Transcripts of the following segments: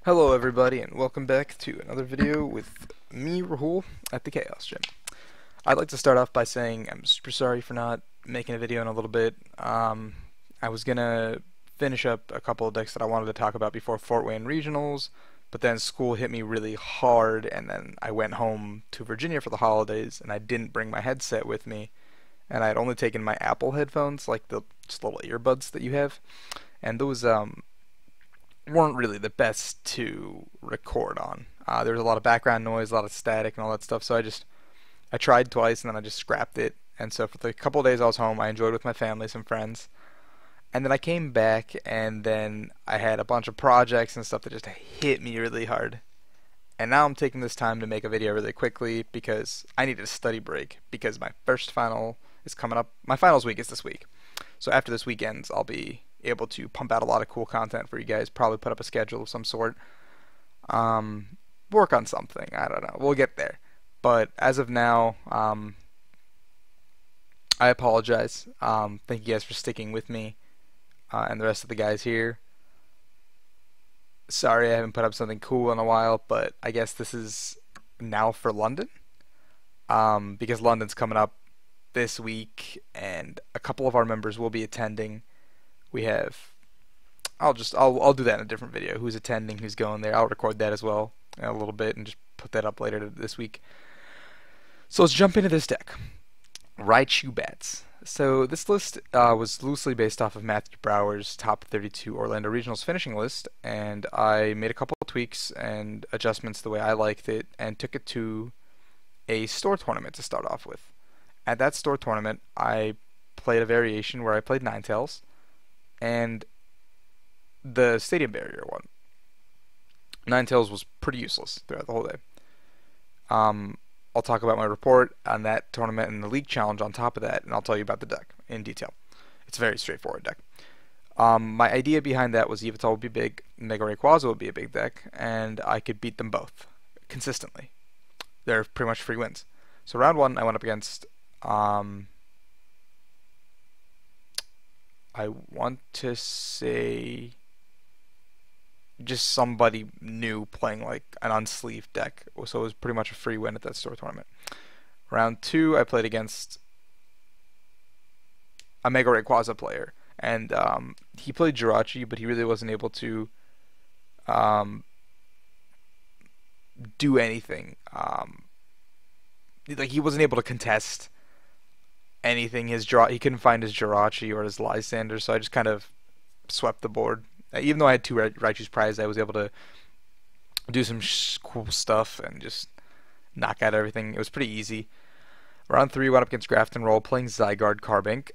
Hello everybody and welcome back to another video with me, Rahul, at the Chaos Gym. I'd like to start off by saying I'm super sorry for not making a video in a little bit. I was gonna finish up a couple of decks that I wanted to talk about before Fort Wayne Regionals, but then school hit me really hard and then I went home to Virginia for the holidays and I didn't bring my headset with me and I had only taken my Apple headphones, like the just little earbuds that you have, and those weren't really the best to record on. There was a lot of background noise, a lot of static, and all that stuff. So I tried twice, and then I just scrapped it. And so for the couple of days I was home, I enjoyed with my family, some friends, and then I came back, and then I had a bunch of projects and stuff that just hit me really hard. And now I'm taking this time to make a video really quickly because I need a study break because my first final is coming up. My finals week is this week. So after this weekend, I'll be able to pump out a lot of cool content for you guys, probably put up a schedule of some sort, work on something, I don't know, we'll get there. But as of now, I apologize. Thank you guys for sticking with me and the rest of the guys here. Sorry I haven't put up something cool in a while, but I guess this is now for London, because London's coming up this week and a couple of our members will be attending. We have I'll do that in a different video. Who's attending, who's going there. I'll record that as well in a little bit and just put that up later this week. So let's jump into this deck. Raichu bats. So this list was loosely based off of Matthew Brower's top 32 Orlando Regionals finishing list, and I made a couple of tweaks and adjustments the way I liked it and took it to a store tournament to start off with. At that store tournament, I played a variation where I played Ninetales and the Stadium Barrier one. Ninetales was pretty useless throughout the whole day. I'll talk about my report on that tournament and the league challenge on top of that, and I'll tell you about the deck in detail. It's a very straightforward deck. My idea behind that was Yveltal would be big, Mega Rayquaza would be a big deck, and I could beat them both consistently. They're pretty much free wins. So round one, I went up against I want to say just somebody new playing like an unsleeved deck, so it was pretty much a free win at that store tournament. Round two, I played against a Mega Rayquaza player, and he played Jirachi, but he really wasn't able to do anything. Like he wasn't able to contest anything. He couldn't find his Jirachi or his Lysander, so I just kind of swept the board. Even though I had two Raichu's prized, I was able to do some cool stuff and just knock out everything. It was pretty easy. Round three, went up against Grafton Roll playing Zygarde Carbink.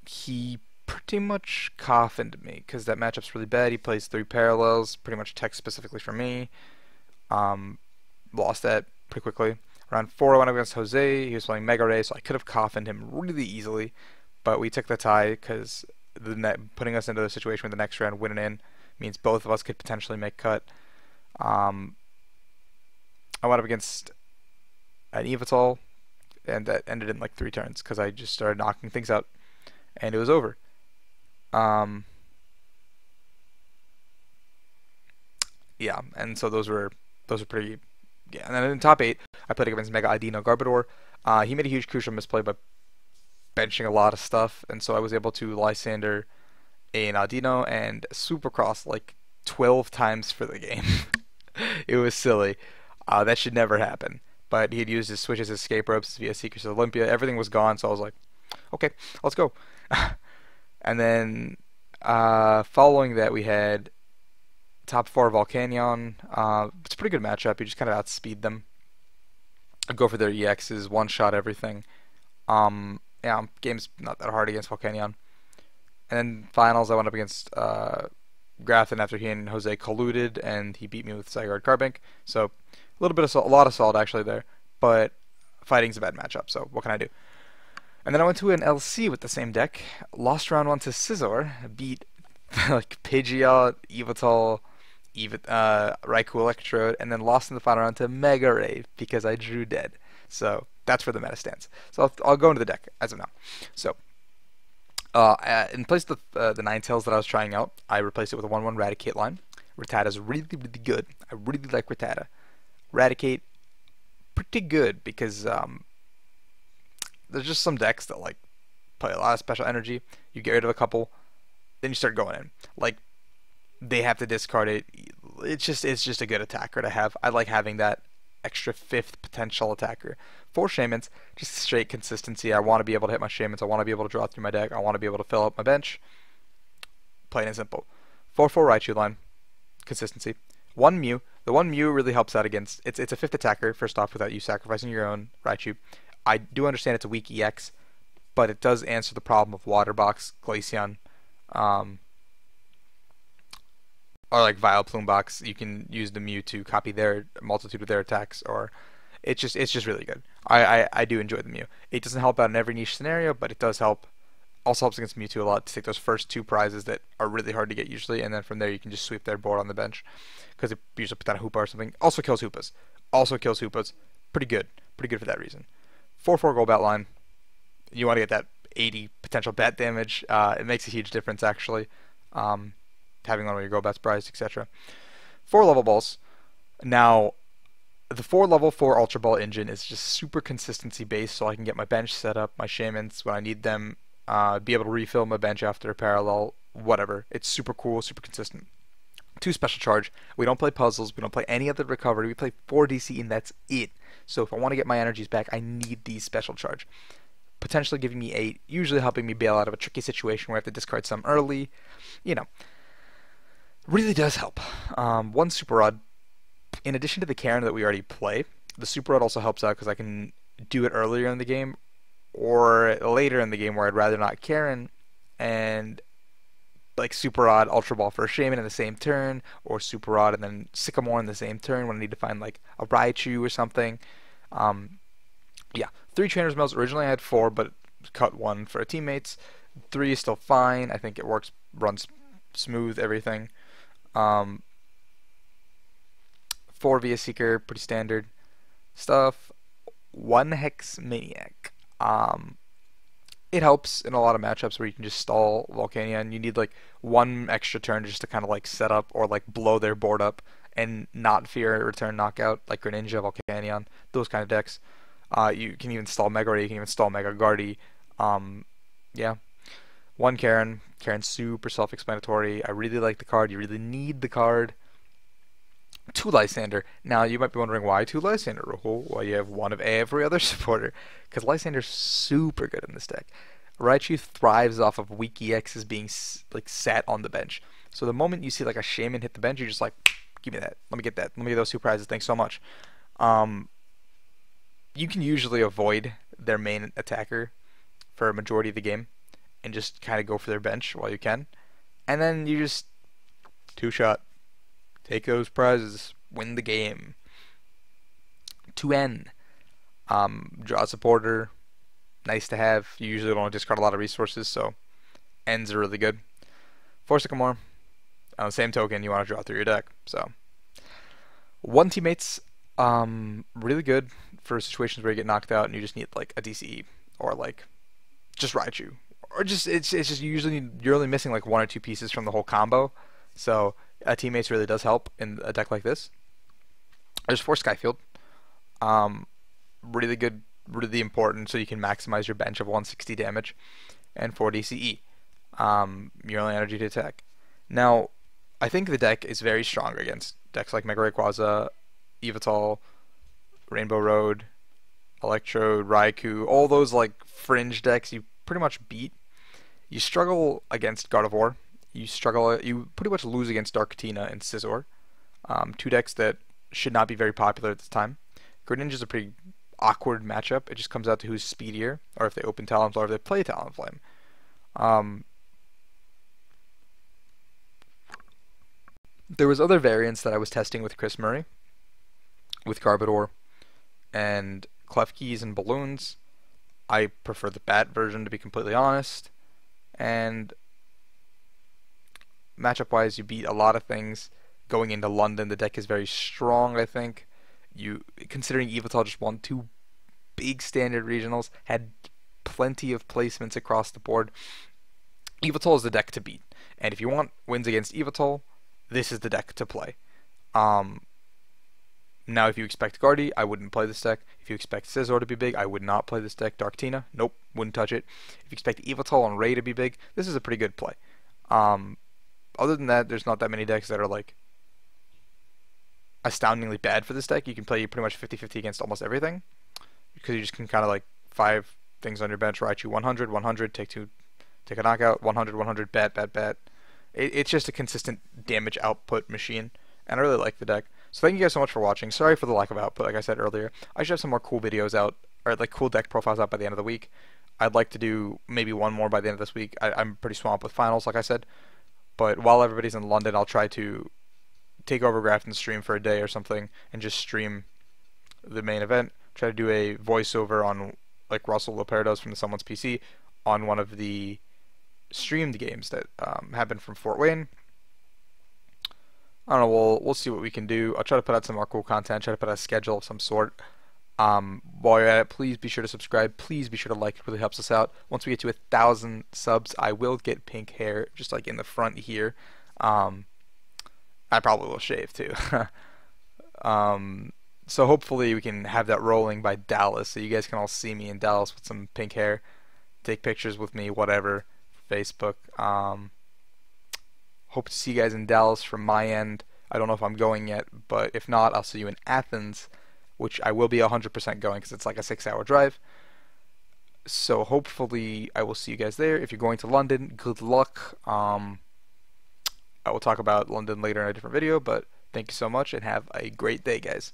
He pretty much coffined me because that matchup's really bad. He plays three parallels, pretty much tech specifically for me. Lost that pretty quickly. Round four, I went up against Jose. He was playing Mega Ray, so I could have coffined him really easily, but we took the tie because putting us into the situation with the next round winning in means both of us could potentially make cut. I went up against an Yveltal, and that ended in like 3 turns because I just started knocking things out, and it was over. Yeah, and so those were pretty. Yeah, and then in top 8, I played against Mega Idino Garbodor. He made a huge crucial misplay by benching a lot of stuff, and so I was able to Lysander an Audino and Supercross like 12 times for the game. It was silly. That should never happen. But he had used his switches, his escape ropes via Secrets of Olympia. Everything was gone, so I was like, okay, let's go. And then following that, we had top 4 Volcanion. It's a pretty good matchup. You just kind of outspeed them. I'd go for their EXs, one-shot everything. Yeah, game's not that hard against Volcanion. And then finals, I went up against Grafton after he and Jose colluded, and he beat me with Zygarde Carbink. So a lot of solid actually there, but fighting's a bad matchup. So what can I do? And then I went to an LC with the same deck. Lost round 1 to Scizor, beat like Pidgeot, Yveltal, Raikou Electrode, and then lost in the final round to Mega Ray because I drew dead. So that's where the meta stands. So I'll go into the deck as of now. So in place of the Ninetales that I was trying out, I replaced it with a 1/1 Raticate line. Rattata's really, really good. I really like Rattata. Eradicate, pretty good because there's just some decks that like play a lot of special energy. You get rid of a couple, then you start going in. Like they have to discard it. It's just a good attacker to have. I like having that extra fifth potential attacker. For Shamans, just straight consistency. I want to be able to hit my Shamans. I want to be able to draw through my deck. I want to be able to fill up my bench. Plain and simple. 4/4 Raichu line. Consistency. One Mew. The one Mew really helps out against. It's a fifth attacker, first off, without you sacrificing your own Raichu. I do understand it's a weak EX, but it does answer the problem of Water Box, Glaceon, um, or like Vileplume Box. You can use the Mew to copy their multitude of their attacks, or it's just really good. I do enjoy the Mew. It doesn't help out in every niche scenario, but it does help. Also helps against Mewtwo a lot to take those first two prizes that are really hard to get usually, and then from there you can just sweep their board on the bench because it usually puts down a Hoopa or something. Also kills Hoopas. Also kills Hoopas. Pretty good. Pretty good for that reason. 4/4 Golbat line. You want to get that 80 potential bat damage. It makes a huge difference actually. Having one of your Golbats prized, etc. 4 level balls. Now, the 4 level 4 Ultra Ball engine is just super consistency based, so I can get my bench set up, my Shamans when I need them, be able to refill my bench after a parallel, whatever. It's super cool, super consistent. 2 special charge. We don't play puzzles, we don't play any other recovery, we play 4 DC and that's it. So if I want to get my energies back, I need these special charge. Potentially giving me 8, usually helping me bail out of a tricky situation where I have to discard some early. You know, really does help. 1 Super Rod. In addition to the Karen that we already play, the Super Rod also helps out because I can do it earlier in the game or later in the game where I'd rather not Karen and like Super Rod, Ultra Ball for a Shaman in the same turn, or Super Rod and then Sycamore in the same turn when I need to find like a Raichu or something. Yeah, 3 Trainer's Mills. Originally I had 4, but cut 1 for teammates. 3 is still fine. I think it works, runs smooth, everything. 4 Via Seeker, pretty standard stuff. 1 Hex Maniac. It helps in a lot of matchups where you can just stall Volcanion. You need like 1 extra turn just to kind of like set up or like blow their board up and not fear a return knockout like Greninja, Volcanion, those kind of decks. You can even stall Mega Ray, you can even stall Mega Guardy. Yeah. 1 Karen. Karen's super self-explanatory. I really like the card. You really need the card. 2 Lysander. Now, you might be wondering why 2 Lysander, Rahul? Well, you have one of every other supporter. Because Lysander's super good in this deck. Raichu thrives off of weak EXs being like sat on the bench. So the moment you see like a Shaman hit the bench, you're just like, give me that. Let me get that. Let me get those 2 prizes. Thanks so much. You can usually avoid their main attacker for a majority of the game and just kind of go for their bench while you can. And then you just 2-shot. Take those prizes. Win the game. 2N. Draw a supporter. Nice to have. You usually don't discard a lot of resources, so N's are really good. 4 Sycamore. On the same token, you want to draw through your deck. So 1 Teammates. Really good for situations where you get knocked out and you just need like a DCE or like just Raichu. Or just it's just you're only missing like 1 or 2 pieces from the whole combo. So Teammates really does help in a deck like this. There's 4 Skyfield. Really good, really important, so you can maximize your bench of 160 damage. And 4 DCE. Your only energy to attack. Now, I think the deck is very strong against decks like Mega Rayquaza, Yveltal, Rainbow Road, Electrode, Raikou, all those like fringe decks you pretty much beat. You struggle against Gardevoir. You pretty much lose against Darkatina and Scizor. 2 decks that should not be very popular at this time. Greninja's a pretty awkward matchup. It just comes out to who's speedier, or if they open Talonflame, or if they play Talonflame. There was other variants that I was testing with Chris Murray, with Garbodor, and Klefkis and Balloons. I prefer the Bat version, to be completely honest. And matchup-wise, you beat a lot of things. Going into London, the deck is very strong, I think. Considering Yveltal just won 2 big standard regionals, had plenty of placements across the board. Yveltal is the deck to beat. And if you want wins against Yveltal, this is the deck to play. Um, Now, if you expect Guardy, I wouldn't play this deck. If you expect Scizor to be big, I would not play this deck. Dark Tina, nope, wouldn't touch it. If you expect Yveltal and Ray to be big, this is a pretty good play. Um, Other than that, there's not that many decks that are like astoundingly bad for this deck. You can play pretty much 50-50 against almost everything because you just can kind of like 5 things on your bench. Raichu 100, 100, take 2, take a knockout, 100, 100, bat, bat, bat. It's just a consistent damage output machine, and I really like the deck. So thank you guys so much for watching. Sorry for the lack of output, like I said earlier. I should have some more cool videos out, or like cool deck profiles out by the end of the week. I'd like to do maybe one more by the end of this week. I'm pretty swamped with finals, like I said. But while everybody's in London, I'll try to take over Grafton's stream for a day or something and just stream the main event. Try to do a voiceover on like Russell Leperdo's from someone's PC on one of the streamed games that happened from Fort Wayne. I don't know. We'll see what we can do. I'll try to put out some more cool content. Try to put out a schedule of some sort. While you're at it, please be sure to subscribe. Please be sure to like. It really helps us out. Once we get to 1,000 subs, I will get pink hair, just like in the front here. I probably will shave too. So hopefully we can have that rolling by Dallas, so you guys can all see me in Dallas with some pink hair, take pictures with me, whatever. Facebook. Hope to see you guys in Dallas from my end. I don't know if I'm going yet, but if not, I'll see you in Athens, which I will be 100% going because it's like a 6-hour drive. So hopefully I will see you guys there. If you're going to London, good luck. I will talk about London later in a different video, but thank you so much and have a great day, guys.